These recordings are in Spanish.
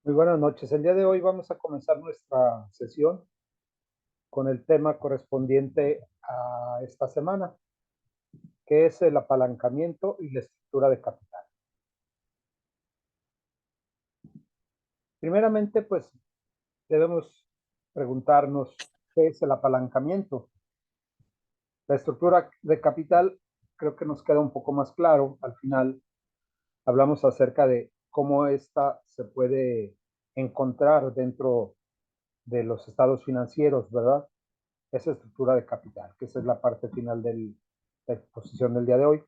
Muy buenas noches. El día de hoy vamos a comenzar nuestra sesión con el tema correspondiente a esta semana, que es el apalancamiento y la estructura de capital. Primeramente, pues debemos preguntarnos qué es el apalancamiento. La estructura de capital creo que nos queda un poco más claro. Al final hablamos acerca de cómo esta se puede encontrar dentro de los estados financieros, ¿verdad? Esa estructura de capital, que esa es la parte final de la exposición del día de hoy.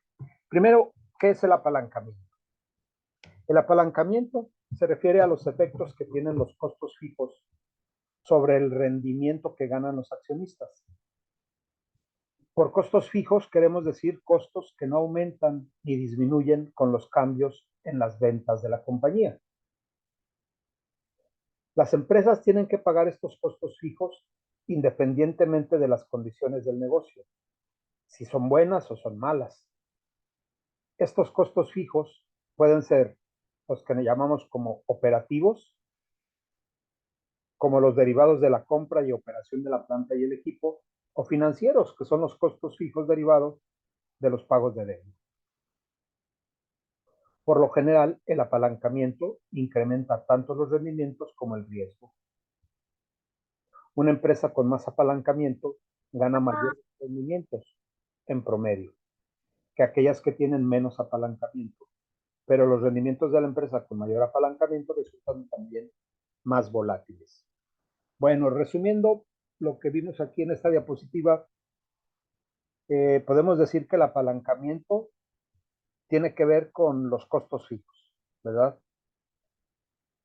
Primero, ¿qué es el apalancamiento? El apalancamiento se refiere a los efectos que tienen los costos fijos sobre el rendimiento que ganan los accionistas. Por costos fijos queremos decir costos que no aumentan ni disminuyen con los cambios en las ventas de la compañía. Las empresas tienen que pagar estos costos fijos independientemente de las condiciones del negocio, si son buenas o son malas. Estos costos fijos pueden ser los que llamamos como operativos, como los derivados de la compra y operación de la planta y el equipo, o financieros, que son los costos fijos derivados de los pagos de deuda. Por lo general, el apalancamiento incrementa tanto los rendimientos como el riesgo. Una empresa con más apalancamiento gana mayores rendimientos en promedio que aquellas que tienen menos apalancamiento, pero los rendimientos de la empresa con mayor apalancamiento resultan también más volátiles. Bueno, resumiendo lo que vimos aquí en esta diapositiva, podemos decir que el apalancamiento tiene que ver con los costos fijos, ¿verdad?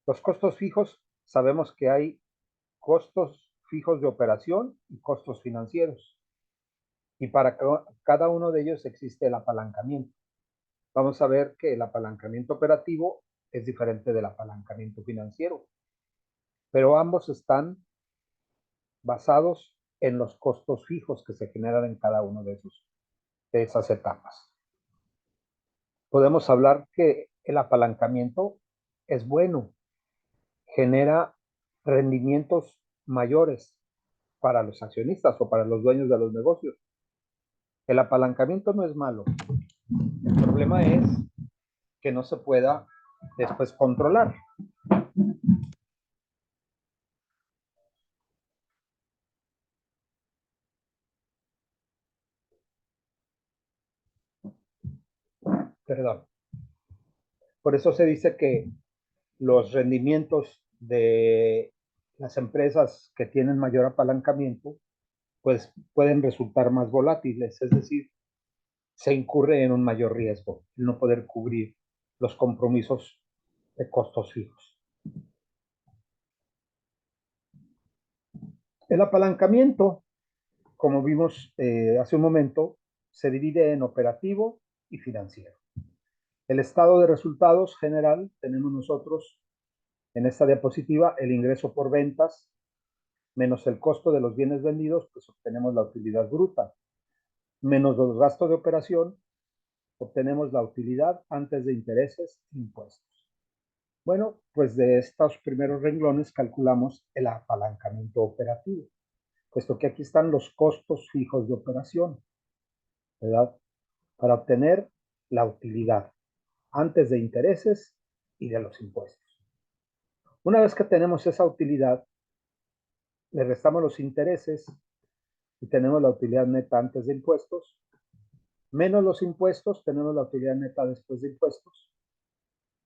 Los costos fijos, sabemos que hay costos fijos de operación y costos financieros. Y para cada uno de ellos existe el apalancamiento. Vamos a ver que el apalancamiento operativo es diferente del apalancamiento financiero, pero ambos están basados en los costos fijos que se generan en cada uno de esas etapas. Podemos hablar que el apalancamiento es bueno, genera rendimientos mayores para los accionistas o para los dueños de los negocios. El apalancamiento no es malo. El problema es que no se pueda después controlar. Perdón. Por eso se dice que los rendimientos de las empresas que tienen mayor apalancamiento, pues pueden resultar más volátiles, es decir, se incurre en un mayor riesgo, el no poder cubrir los compromisos de costos fijos. El apalancamiento, como vimos hace un momento, se divide en operativo y financiero. El estado de resultados general tenemos nosotros en esta diapositiva el ingreso por ventas menos el costo de los bienes vendidos, pues obtenemos la utilidad bruta, menos los gastos de operación, obtenemos la utilidad antes de intereses e impuestos. Bueno, pues de estos primeros renglones calculamos el apalancamiento operativo, puesto que aquí están los costos fijos de operación, ¿verdad? Para obtener la utilidad antes de intereses y de los impuestos. Una vez que tenemos esa utilidad, le restamos los intereses y tenemos la utilidad neta antes de impuestos, menos los impuestos, tenemos la utilidad neta después de impuestos,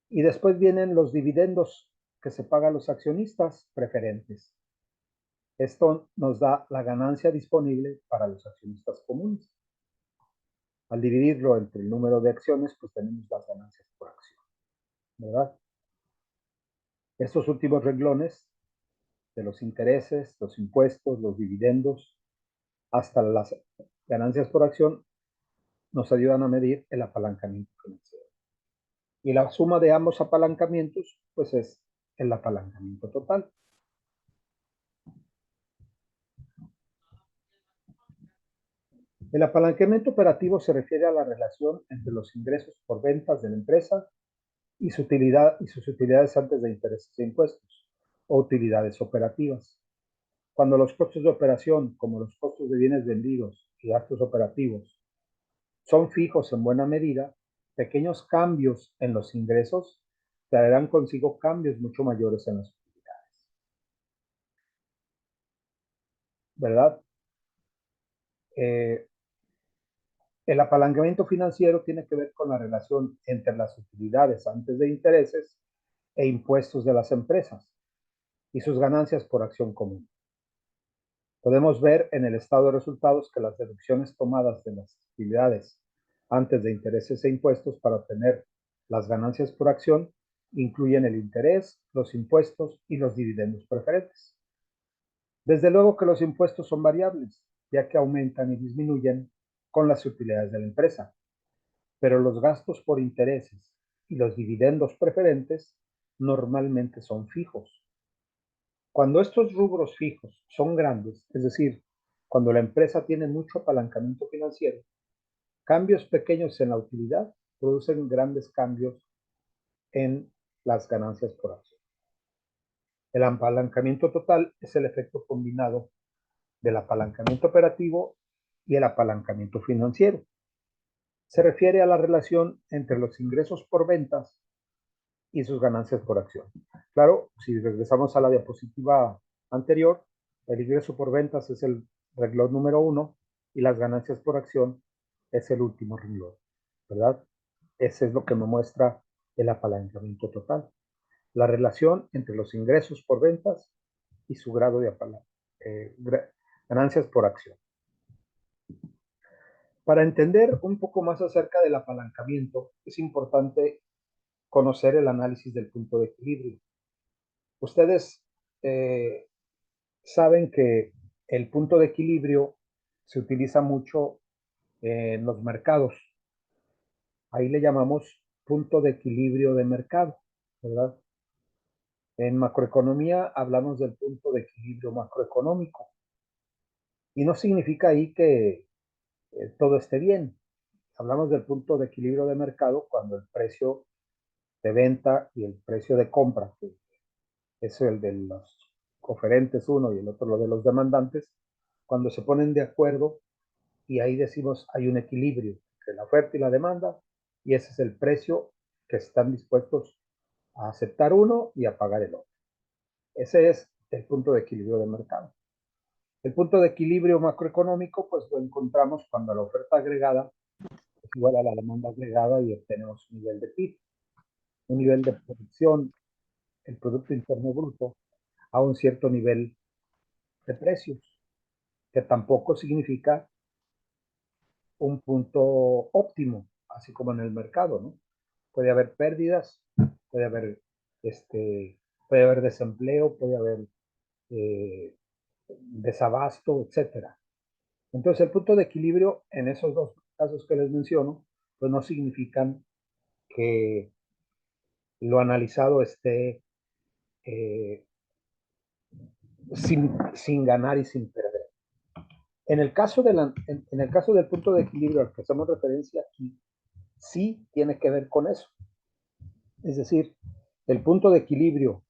y después vienen los dividendos que se pagan a los accionistas preferentes. Esto nos da la ganancia disponible para los accionistas comunes. Al dividirlo entre el número de acciones, pues tenemos las ganancias por acción, ¿verdad? Estos últimos renglones de los intereses, los impuestos, los dividendos, hasta las ganancias por acción, nos ayudan a medir el apalancamiento financiero. Y la suma de ambos apalancamientos, pues es el apalancamiento total. El apalancamiento operativo se refiere a la relación entre los ingresos por ventas de la empresa y sus utilidades antes de intereses e impuestos, o utilidades operativas. Cuando los costos de operación, como los costos de bienes vendidos y gastos operativos, son fijos en buena medida, pequeños cambios en los ingresos traerán consigo cambios mucho mayores en las utilidades, ¿verdad? Eh, el apalancamiento financiero tiene que ver con la relación entre las utilidades antes de intereses e impuestos de las empresas y sus ganancias por acción común. Podemos ver en el estado de resultados que las deducciones tomadas de las utilidades antes de intereses e impuestos para obtener las ganancias por acción incluyen el interés, los impuestos y los dividendos preferentes. Desde luego que los impuestos son variables, ya que aumentan y disminuyen con las utilidades de la empresa, pero los gastos por intereses y los dividendos preferentes normalmente son fijos. Cuando estos rubros fijos son grandes, es decir, cuando la empresa tiene mucho apalancamiento financiero, cambios pequeños en la utilidad producen grandes cambios en las ganancias por acción. El apalancamiento total es el efecto combinado del apalancamiento operativo y el apalancamiento financiero. Se refiere a la relación entre los ingresos por ventas y sus ganancias por acción. Claro, si regresamos a la diapositiva anterior, el ingreso por ventas es el renglón número 1 y las ganancias por acción es el último renglón, ¿verdad? Ese es lo que me muestra el apalancamiento total. La relación entre los ingresos por ventas y su grado de ganancias por acción. Para entender un poco más acerca del apalancamiento, es importante conocer el análisis del punto de equilibrio. Ustedes eh, saben que el punto de equilibrio se utiliza mucho en los mercados. Ahí le llamamos punto de equilibrio de mercado, ¿verdad? En macroeconomía hablamos del punto de equilibrio macroeconómico. Y no significa ahí que todo esté bien. Hablamos del punto de equilibrio de mercado cuando el precio de venta y el precio de compra, que es el de los oferentes uno y el otro lo de los demandantes, cuando se ponen de acuerdo y ahí decimos hay un equilibrio entre la oferta y la demanda y ese es el precio que están dispuestos a aceptar uno y a pagar el otro. Ese es el punto de equilibrio de mercado. El punto de equilibrio macroeconómico pues lo encontramos cuando la oferta agregada es igual a la demanda agregada y obtenemos un nivel de PIB, un nivel de producción, el Producto Interno Bruto, a un cierto nivel de precios, que tampoco significa un punto óptimo, así como en el mercado, ¿no? Puede haber pérdidas, puede haber, puede haber desempleo, puede haber eh, desabasto, etcétera. Entonces, el punto de equilibrio en esos dos casos que les menciono, pues no significan que lo analizado esté eh, sin ganar y sin perder. En el caso, en el caso del punto de equilibrio al que hacemos referencia aquí, sí tiene que ver con eso. Es decir, el punto de equilibrio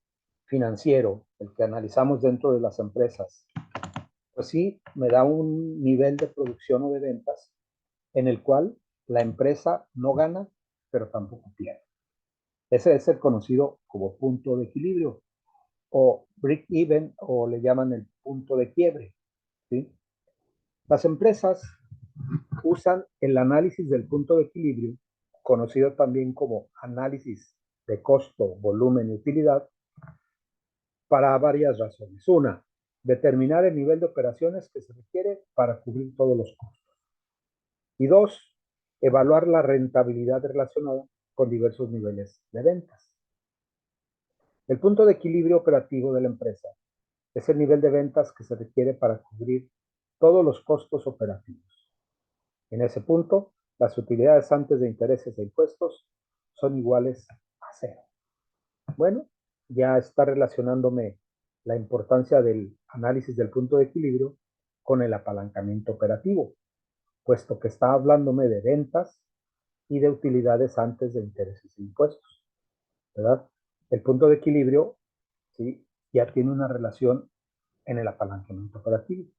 financiero, el que analizamos dentro de las empresas, pues sí me da un nivel de producción o de ventas en el cual la empresa no gana, pero tampoco pierde. Ese es el conocido como punto de equilibrio o break even o le llaman el punto de quiebre. ¿Sí? Las empresas usan el análisis del punto de equilibrio, conocido también como análisis de costo, volumen y utilidad, para varias razones. Una, determinar el nivel de operaciones que se requiere para cubrir todos los costos. Y dos, evaluar la rentabilidad relacionada con diversos niveles de ventas. El punto de equilibrio operativo de la empresa es el nivel de ventas que se requiere para cubrir todos los costos operativos. En ese punto, las utilidades antes de intereses e impuestos son iguales a cero. Bueno, ya está relacionándome la importancia del análisis del punto de equilibrio con el apalancamiento operativo, puesto que está hablándome de ventas y de utilidades antes de intereses e impuestos. ¿verdad? El punto de equilibrio, ¿sí? Ya tiene una relación en el apalancamiento operativo.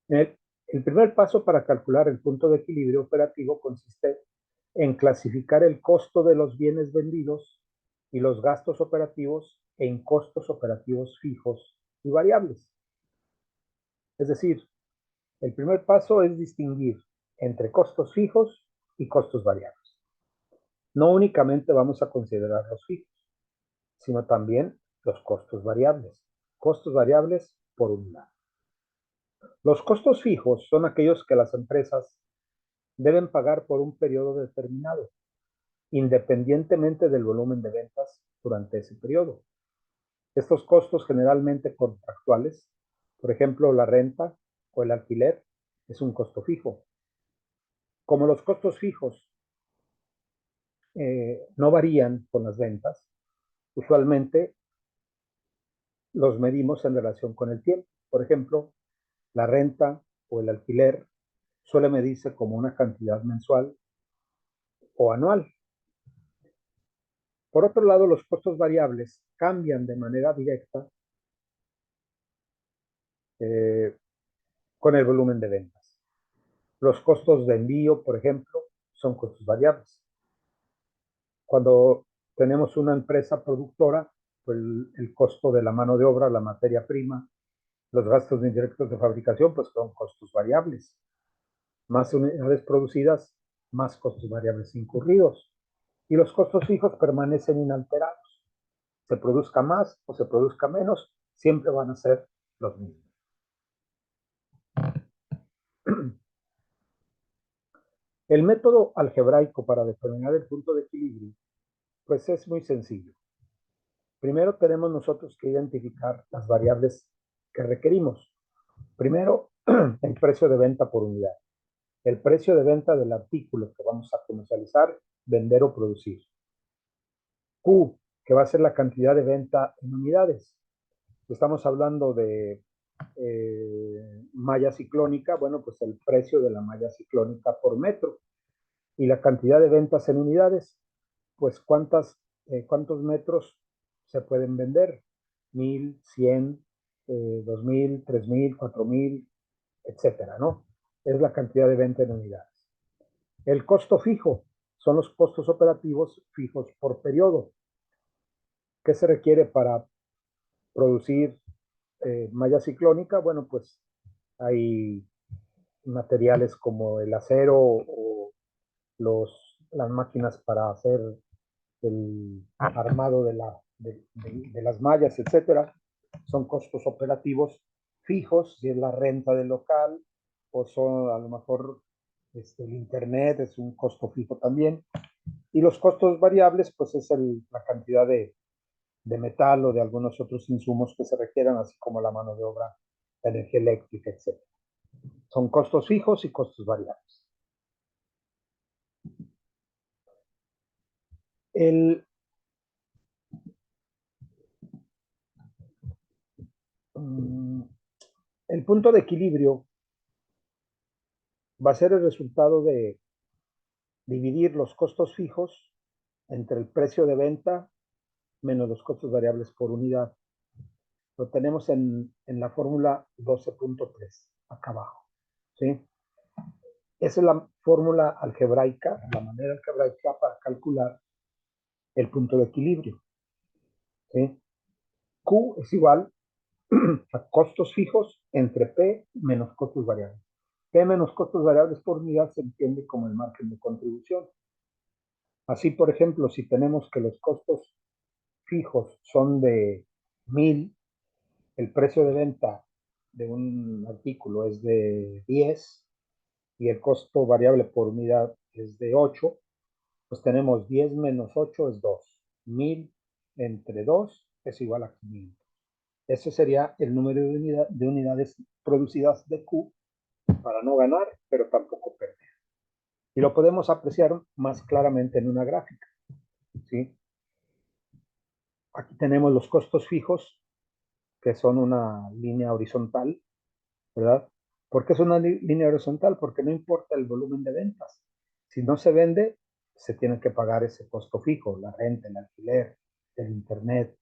El primer paso para calcular el punto de equilibrio operativo consiste en clasificar el costo de los bienes vendidos y los gastos operativos en costos operativos fijos y variables. Es decir, el primer paso es distinguir entre costos fijos y costos variables. No únicamente vamos a considerar los fijos, sino también los costos variables. Costos variables por unidad. Los costos fijos son aquellos que las empresas deben pagar por un periodo determinado, independientemente del volumen de ventas durante ese periodo. Estos costos generalmente contractuales, por ejemplo, la renta o el alquiler, es un costo fijo. Como los costos fijos no varían con las ventas, usualmente los medimos en relación con el tiempo. Por ejemplo, la renta o el alquiler suele medirse como una cantidad mensual o anual. Por otro lado, los costos variables cambian de manera directa eh, con el volumen de ventas. Los costos de envío, por ejemplo, son costos variables. Cuando tenemos una empresa productora, pues el costo de la mano de obra, la materia prima, los gastos indirectos de fabricación, pues son costos variables. Más unidades producidas, más costos variables incurridos. Y los costos fijos permanecen inalterados. Se produzca más o se produzca menos, siempre van a ser los mismos. El método algebraico para determinar el punto de equilibrio, pues es muy sencillo. Primero tenemos nosotros que identificar las variables que requerimos. Primero, el precio de venta por unidad. El precio de venta del artículo que vamos a comercializar, vender o producir. Q, que va a ser la cantidad de venta en unidades. Estamos hablando de malla ciclónica, bueno, pues el precio de la malla ciclónica por metro. Y la cantidad de ventas en unidades, pues cuántos metros se pueden vender. 1000, 100, 2000, 3000, 4000, etcétera, ¿no? Es la cantidad de venta en unidades. El costo fijo son los costos operativos fijos por periodo. ¿Qué se requiere para producir malla ciclónica? Bueno, pues hay materiales como el acero o las máquinas para hacer el armado de las mallas, etcétera. Son costos operativos fijos, si es la renta del local, o son a lo mejor el internet, es un costo fijo también. Y los costos variables, pues es la cantidad de metal o de algunos otros insumos que se requieran, así como la mano de obra, la energía eléctrica, etcétera. Son costos fijos y costos variables. El, el punto de equilibrio va a ser el resultado de dividir los costos fijos entre el precio de venta menos los costos variables por unidad. Lo tenemos en la fórmula 12.3, acá abajo. ¿Sí? Esa es la fórmula algebraica, la manera algebraica para calcular el punto de equilibrio. ¿Sí? Q es igual a costos fijos entre P menos costos variables. P menos costos variables por unidad se entiende como el margen de contribución. Así, por ejemplo, si tenemos que los costos fijos son de 1000, el precio de venta de un artículo es de 10 y el costo variable por unidad es de 8, pues tenemos 10 menos 8 es 2. 1000 entre 2 es igual a 500. Ese sería el número de unidades producidas de Q para no ganar, pero tampoco perder. Y lo podemos apreciar más claramente en una gráfica. ¿Sí? Aquí tenemos los costos fijos, que son una línea horizontal, ¿verdad? ¿Por qué es una línea horizontal? Porque no importa el volumen de ventas. Si no se vende, se tiene que pagar ese costo fijo, la renta, el alquiler, el internet.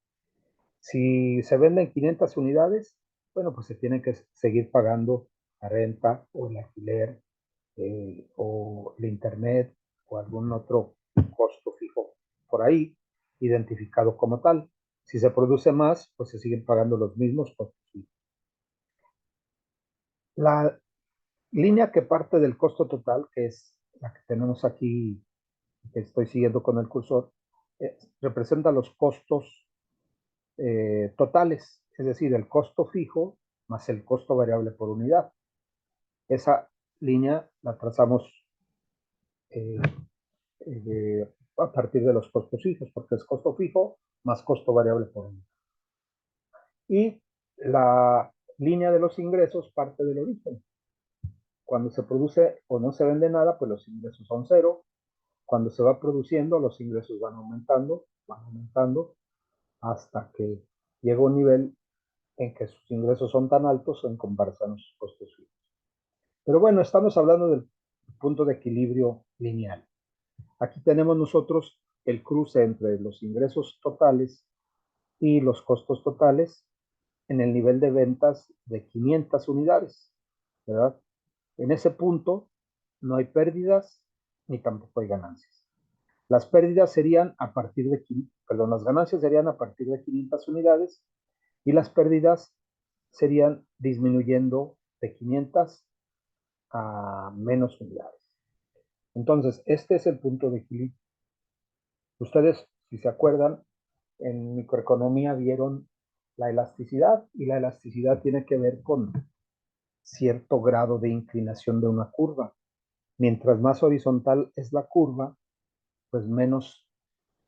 Si se venden 500 unidades, bueno, pues se tiene que seguir pagando la renta o el alquiler o el internet o algún otro costo fijo por ahí, identificado como tal. Si se produce más, pues se siguen pagando los mismos costos fijos. La línea que parte del costo total, que es la que tenemos aquí, que estoy siguiendo con el cursor, representa los costos totales, es decir, el costo fijo más el costo variable por unidad. Esa línea la trazamos eh, a partir de los costos fijos, porque es costo fijo más costo variable por unidad. Y la línea de los ingresos parte del origen. Cuando se produce o no se vende nada, pues los ingresos son cero. Cuando se va produciendo, los ingresos van aumentando hasta que llega un nivel en que sus ingresos son tan altos en comparación a sus costos fijos. Pero bueno, estamos hablando del punto de equilibrio lineal. Aquí tenemos nosotros el cruce entre los ingresos totales y los costos totales en el nivel de ventas de 500 unidades, ¿verdad? En ese punto no hay pérdidas ni tampoco hay ganancias. Las pérdidas serían a partir de, perdón, las ganancias serían a partir de 500 unidades y las pérdidas serían disminuyendo de 500 a menos unidades. Entonces, este es el punto de equilibrio. Ustedes, si se acuerdan, en microeconomía vieron la elasticidad y la elasticidad tiene que ver con cierto grado de inclinación de una curva. Mientras más horizontal es la curva, pues menos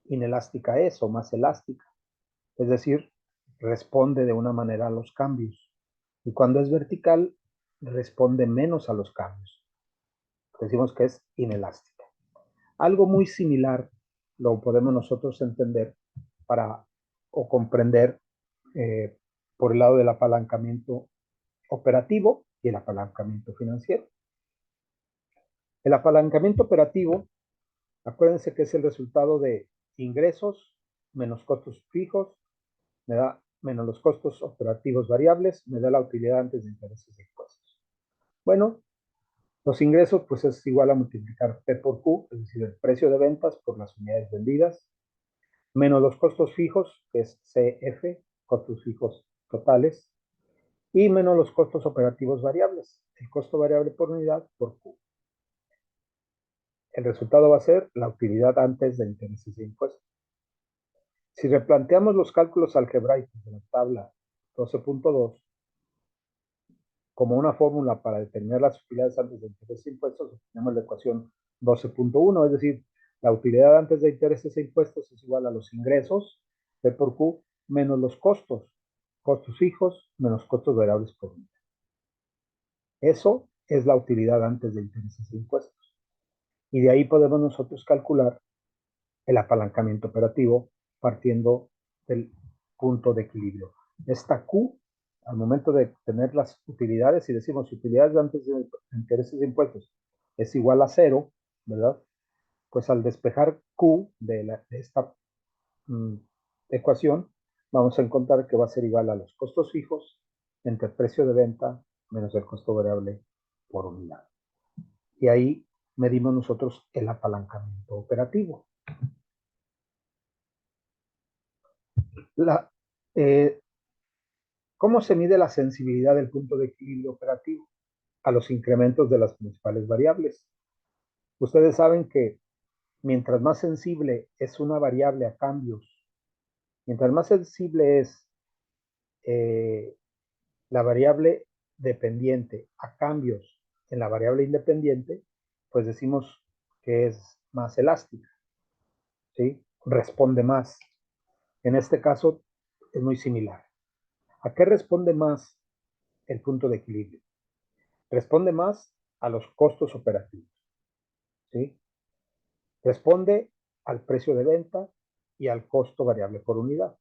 inelástica es o más elástica. Es decir, responde de una manera a los cambios. Y cuando es vertical, responde menos a los cambios. Decimos que es inelástica. Algo muy similar lo podemos nosotros entender para o comprender eh, por el lado del apalancamiento operativo y el apalancamiento financiero. El apalancamiento operativo, acuérdense que es el resultado de ingresos menos costos fijos, me da menos los costos operativos variables, me da la utilidad antes de intereses e impuestos. Bueno, los ingresos pues es igual a multiplicar P por Q, es decir, el precio de ventas por las unidades vendidas, menos los costos fijos, que es CF, costos fijos totales, y menos los costos operativos variables, el costo variable por unidad por Q. El resultado va a ser la utilidad antes de intereses e impuestos. Si replanteamos los cálculos algebraicos de la tabla 12.2 como una fórmula para determinar las utilidades antes de intereses e impuestos, tenemos la ecuación 12.1, es decir, la utilidad antes de intereses e impuestos es igual a los ingresos, P por Q, menos los costos, costos fijos, menos costos variables por unidad. Eso es la utilidad antes de intereses e impuestos. Y de ahí podemos nosotros calcular el apalancamiento operativo partiendo del punto de equilibrio. Esta Q, al momento de tener las utilidades, si decimos utilidades antes de intereses e impuestos es igual a cero, ¿verdad? Pues al despejar Q de esta ecuación, vamos a encontrar que va a ser igual a los costos fijos entre el precio de venta menos el costo variable por unidad. Y ahí medimos nosotros el apalancamiento operativo. La, eh, ¿Cómo se mide la sensibilidad del punto de equilibrio operativo a los incrementos de las principales variables? Ustedes saben que mientras más sensible es una variable a cambios, mientras más sensible es eh, la variable dependiente a cambios en la variable independiente, pues decimos que es más elástica, ¿sí? Responde más. En este caso es muy similar. ¿A qué responde más el punto de equilibrio? Responde más a los costos operativos, ¿sí? Responde al precio de venta y al costo variable por unidad.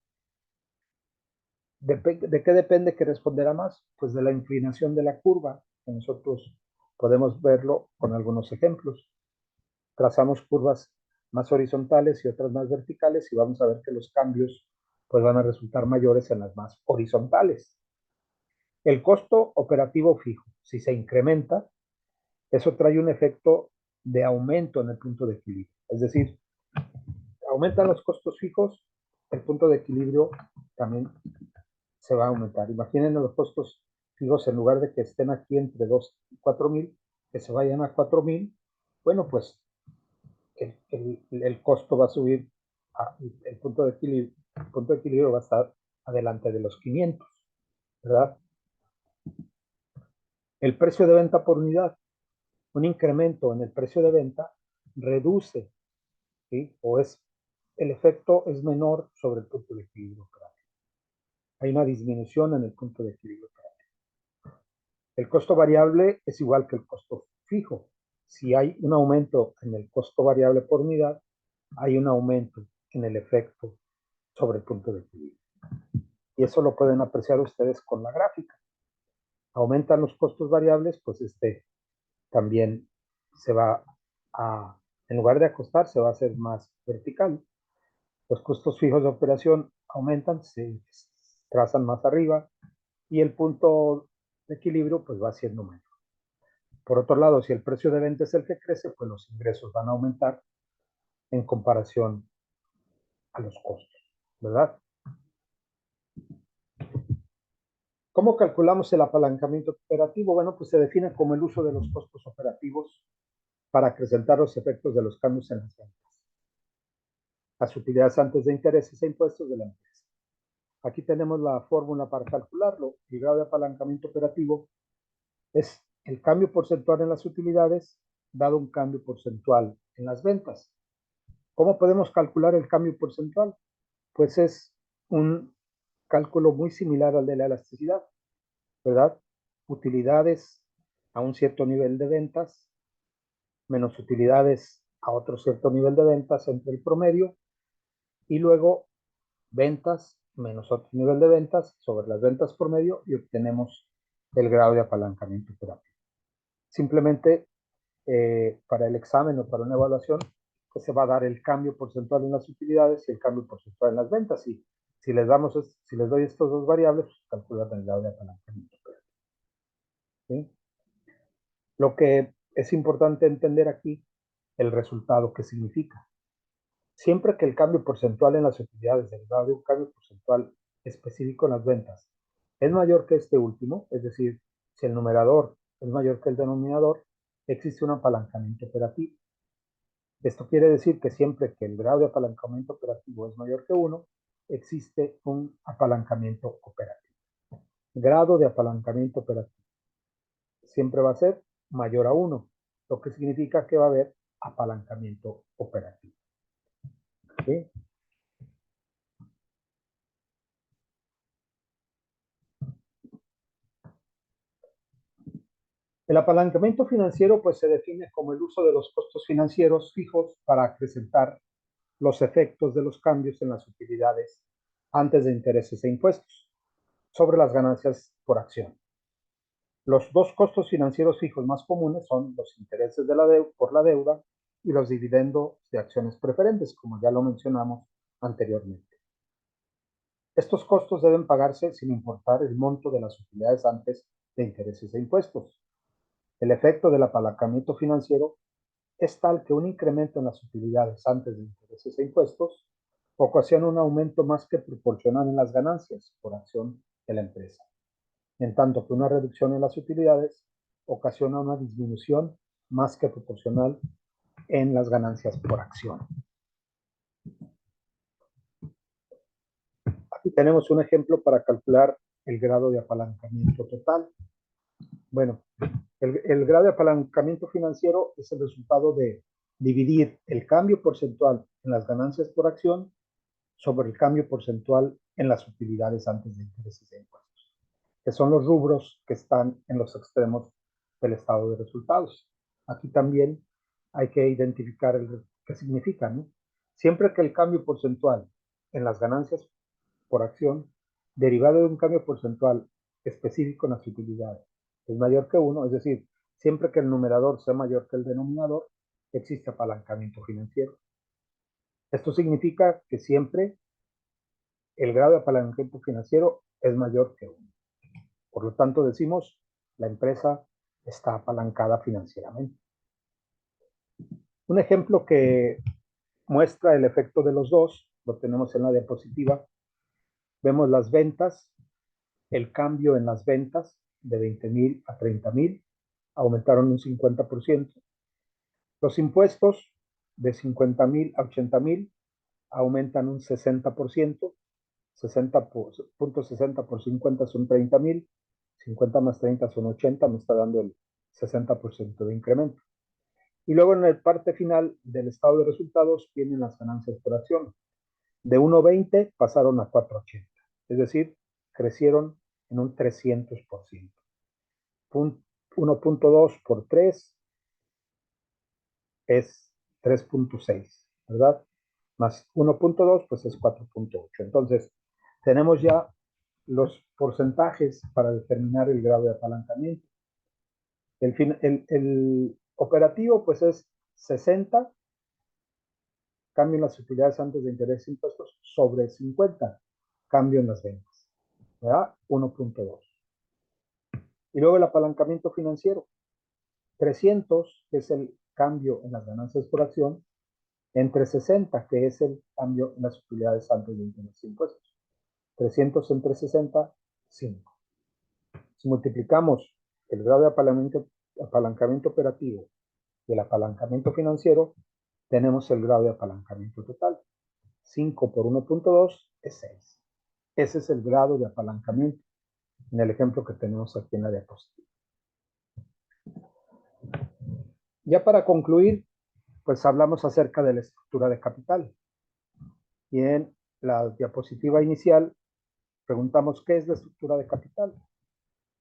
¿De qué depende que responderá más? Pues de la inclinación de la curva, que nosotros podemos verlo con algunos ejemplos. Trazamos curvas más horizontales y otras más verticales, y vamos a ver que los cambios pues van a resultar mayores en las más horizontales. El costo operativo fijo, si se incrementa, eso trae un efecto de aumento en el punto de equilibrio. Es decir, aumentan los costos fijos, el punto de equilibrio también se va a aumentar. Imaginen los costos fijos, en lugar de que estén aquí entre 2 y 4,000, que se vayan a 4,000. Bueno, pues el costo va a subir, el punto de equilibrio va a estar adelante de los 500, ¿verdad? El precio de venta por unidad, un incremento en el precio de venta reduce, ¿sí? El efecto es menor sobre el punto de equilibrio. Hay una disminución en el punto de equilibrio. El costo variable es igual que el costo fijo. Si hay un aumento en el costo variable por unidad, hay un aumento en el efecto sobre el punto de equilibrio. Y eso lo pueden apreciar ustedes con la gráfica. Aumentan los costos variables, pues también se va en lugar de acostar, se va a hacer más vertical. Los costos fijos de operación aumentan, se trazan más arriba, y el punto de equilibrio pues va siendo menor. Por otro lado, si el precio de venta es el que crece, pues los ingresos van a aumentar en comparación a los costos, ¿verdad? ¿Cómo calculamos el apalancamiento operativo? Bueno, pues se define como el uso de los costos operativos para acrecentar los efectos de los cambios en las ventas, las utilidades antes de intereses e impuestos de la empresa. Aquí tenemos la fórmula para calcularlo. El grado de apalancamiento operativo es el cambio porcentual en las utilidades dado un cambio porcentual en las ventas. ¿Cómo podemos calcular el cambio porcentual? Pues es un cálculo muy similar al de la elasticidad, ¿verdad? Utilidades a un cierto nivel de ventas menos utilidades a otro cierto nivel de ventas entre el promedio, y luego ventas menos otro nivel de ventas sobre las ventas promedio, y obtenemos el grado de apalancamiento operativo. Simplemente para el examen o para una evaluación, pues se va a dar el cambio porcentual en las utilidades y el cambio porcentual en las ventas. Y si les doy estas dos variables, pues calculan el grado de apalancamiento operativo. ¿Sí? Lo que es importante entender aquí, el resultado que significa. Siempre que el cambio porcentual en las utilidades derivado de un cambio porcentual específico en las ventas es mayor que este último, es decir, si el numerador es mayor que el denominador, existe un apalancamiento operativo. Esto quiere decir que siempre que el grado de apalancamiento operativo es mayor que 1, existe un apalancamiento operativo. Grado de apalancamiento operativo siempre va a ser mayor a 1, lo que significa que va a haber apalancamiento operativo. ¿Sí? El apalancamiento financiero pues se define como el uso de los costos financieros fijos para acrecentar los efectos de los cambios en las utilidades antes de intereses e impuestos sobre las ganancias por acción. Los dos costos financieros fijos más comunes son los intereses por la deuda y los dividendos de acciones preferentes, como ya lo mencionamos anteriormente. Estos costos deben pagarse sin importar el monto de las utilidades antes de intereses e impuestos. El efecto del apalancamiento financiero es tal que un incremento en las utilidades antes de intereses e impuestos ocasiona un aumento más que proporcional en las ganancias por acción de la empresa, en tanto que una reducción en las utilidades ocasiona una disminución más que proporcional en las ganancias por acción. Aquí tenemos un ejemplo para calcular el grado de apalancamiento total. Bueno, el grado de apalancamiento financiero es el resultado de dividir el cambio porcentual en las ganancias por acción sobre el cambio porcentual en las utilidades antes de intereses e impuestos, que son los rubros que están en los extremos del estado de resultados. Aquí también hay que identificar qué significa, ¿no? Siempre que el cambio porcentual en las ganancias por acción, derivado de un cambio porcentual específico en las utilidades, es mayor que 1, es decir, siempre que el numerador sea mayor que el denominador, existe apalancamiento financiero. Esto significa que siempre el grado de apalancamiento financiero es mayor que 1. Por lo tanto, decimos, la empresa está apalancada financieramente. Un ejemplo que muestra el efecto de los dos, lo tenemos en la diapositiva. Vemos las ventas, el cambio en las ventas de 20,000 a 30,000, aumentaron un 50%. Los impuestos de 50,000 a 80,000 aumentan un 60%, 60.60 por 50 son 30,000, 50 más 30 son 80, me está dando el 60% de incremento. Y luego en la parte final del estado de resultados vienen las ganancias por acción. De 1.20 pasaron a 4.80, es decir, crecieron en un 300%. 1.2 por 3 es 3.6, ¿verdad? Más 1.2 pues es 4.8. Entonces, tenemos ya los porcentajes para determinar el grado de apalancamiento. El operativo pues es 60, cambio en las utilidades antes de intereses e impuestos, sobre 50, cambio en las ventas, ¿verdad? 1.2. Y luego el apalancamiento financiero, 300, que es el cambio en las ganancias por acción, entre 60, que es el cambio en las utilidades antes de intereses e impuestos. 300 entre 60, 5. Si multiplicamos el grado de apalancamiento operativo y el apalancamiento financiero, tenemos el grado de apalancamiento total. 5 por 1.2 es 6. Ese es el grado de apalancamiento en el ejemplo que tenemos aquí en la diapositiva. Ya para concluir, pues hablamos acerca de la estructura de capital. Y en la diapositiva inicial preguntamos qué es la estructura de capital.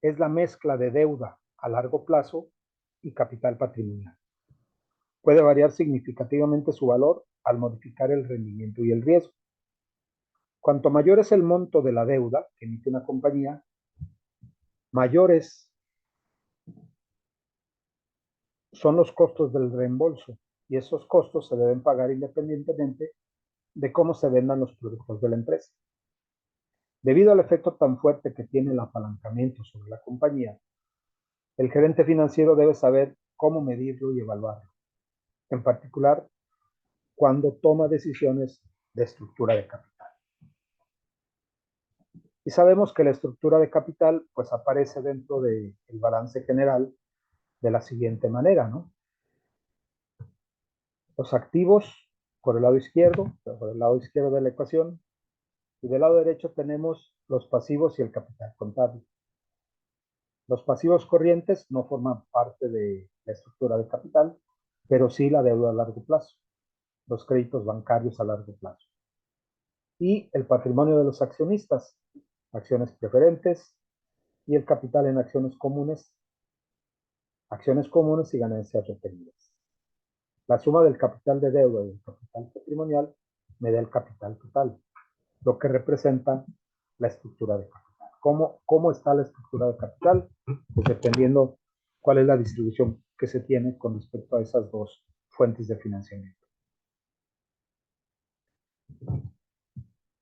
Es la mezcla de deuda a largo plazo y capital patrimonial. Puede variar significativamente su valor al modificar el rendimiento y el riesgo. Cuanto mayor es el monto de la deuda que emite una compañía, mayores son los costos del reembolso, y esos costos se deben pagar independientemente de cómo se vendan los productos de la empresa. Debido al efecto tan fuerte que tiene el apalancamiento sobre la compañía, el gerente financiero debe saber cómo medirlo y evaluarlo, en particular cuando toma decisiones de estructura de capital. Y sabemos que la estructura de capital pues aparece dentro del balance general de la siguiente manera, ¿no? Los activos por el lado izquierdo de la ecuación, y del lado derecho tenemos los pasivos y el capital contable. Los pasivos corrientes no forman parte de la estructura de capital, pero sí la deuda a largo plazo, los créditos bancarios a largo plazo. Y el patrimonio de los accionistas, acciones preferentes y el capital en acciones comunes y ganancias retenidas. La suma del capital de deuda y el capital patrimonial me da el capital total, lo que representa la estructura de capital. ¿Cómo está la estructura de capital? Pues dependiendo cuál es la distribución que se tiene con respecto a esas dos fuentes de financiamiento.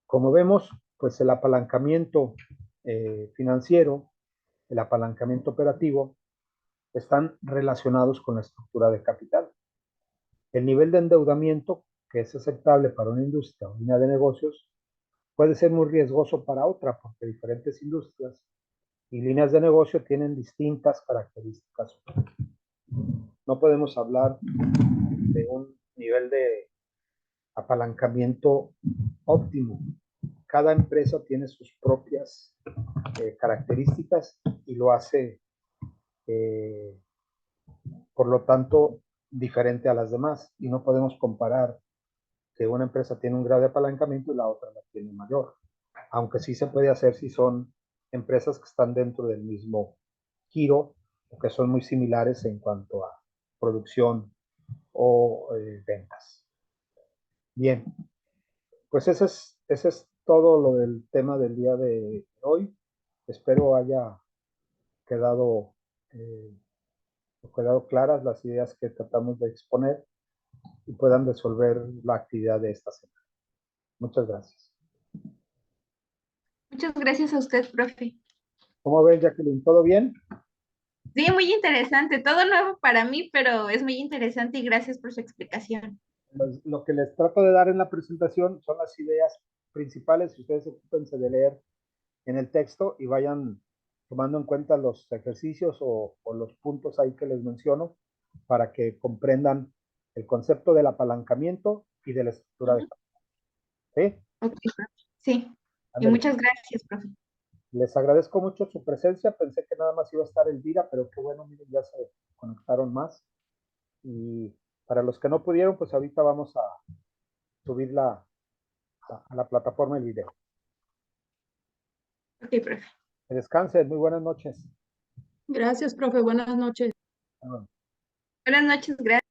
Como vemos, pues el apalancamiento financiero, el apalancamiento operativo, están relacionados con la estructura de capital. El nivel de endeudamiento que es aceptable para una industria o línea de negocios puede ser muy riesgoso para otra, porque diferentes industrias y líneas de negocio tienen distintas características. No podemos hablar de un nivel de apalancamiento óptimo. Cada empresa tiene sus propias características y lo hace, por lo tanto, diferente a las demás. Y no podemos comparar que una empresa tiene un grado de apalancamiento y la otra la tiene mayor. Aunque sí se puede hacer si son empresas que están dentro del mismo giro o que son muy similares en cuanto a producción o ventas. Bien, pues ese es todo lo del tema del día de hoy. Espero haya quedado, quedado claras las ideas que tratamos de exponer y puedan resolver la actividad de esta semana. Muchas gracias. Muchas gracias a usted, profe. ¿Cómo ves, Jacqueline? ¿Todo bien? Sí, muy interesante. Todo nuevo para mí, pero es muy interesante y gracias por su explicación. Lo que les trato de dar en la presentación son las ideas principales. Ustedes ocúpense de leer en el texto y vayan tomando en cuenta los ejercicios o los puntos ahí que les menciono para que comprendan el concepto del apalancamiento y de la estructura de capital. ¿Sí? Ok, profe. Sí. Y Ándale. muchas gracias, profe. Les agradezco mucho su presencia. Pensé que nada más iba a estar Elvira, pero qué bueno, miren, ya se conectaron más. Y para los que no pudieron, pues ahorita vamos a subirla a la plataforma el video. Ok, profe. Que descansen, muy buenas noches. Gracias, profe. Buenas noches. Bueno. Buenas noches, gracias.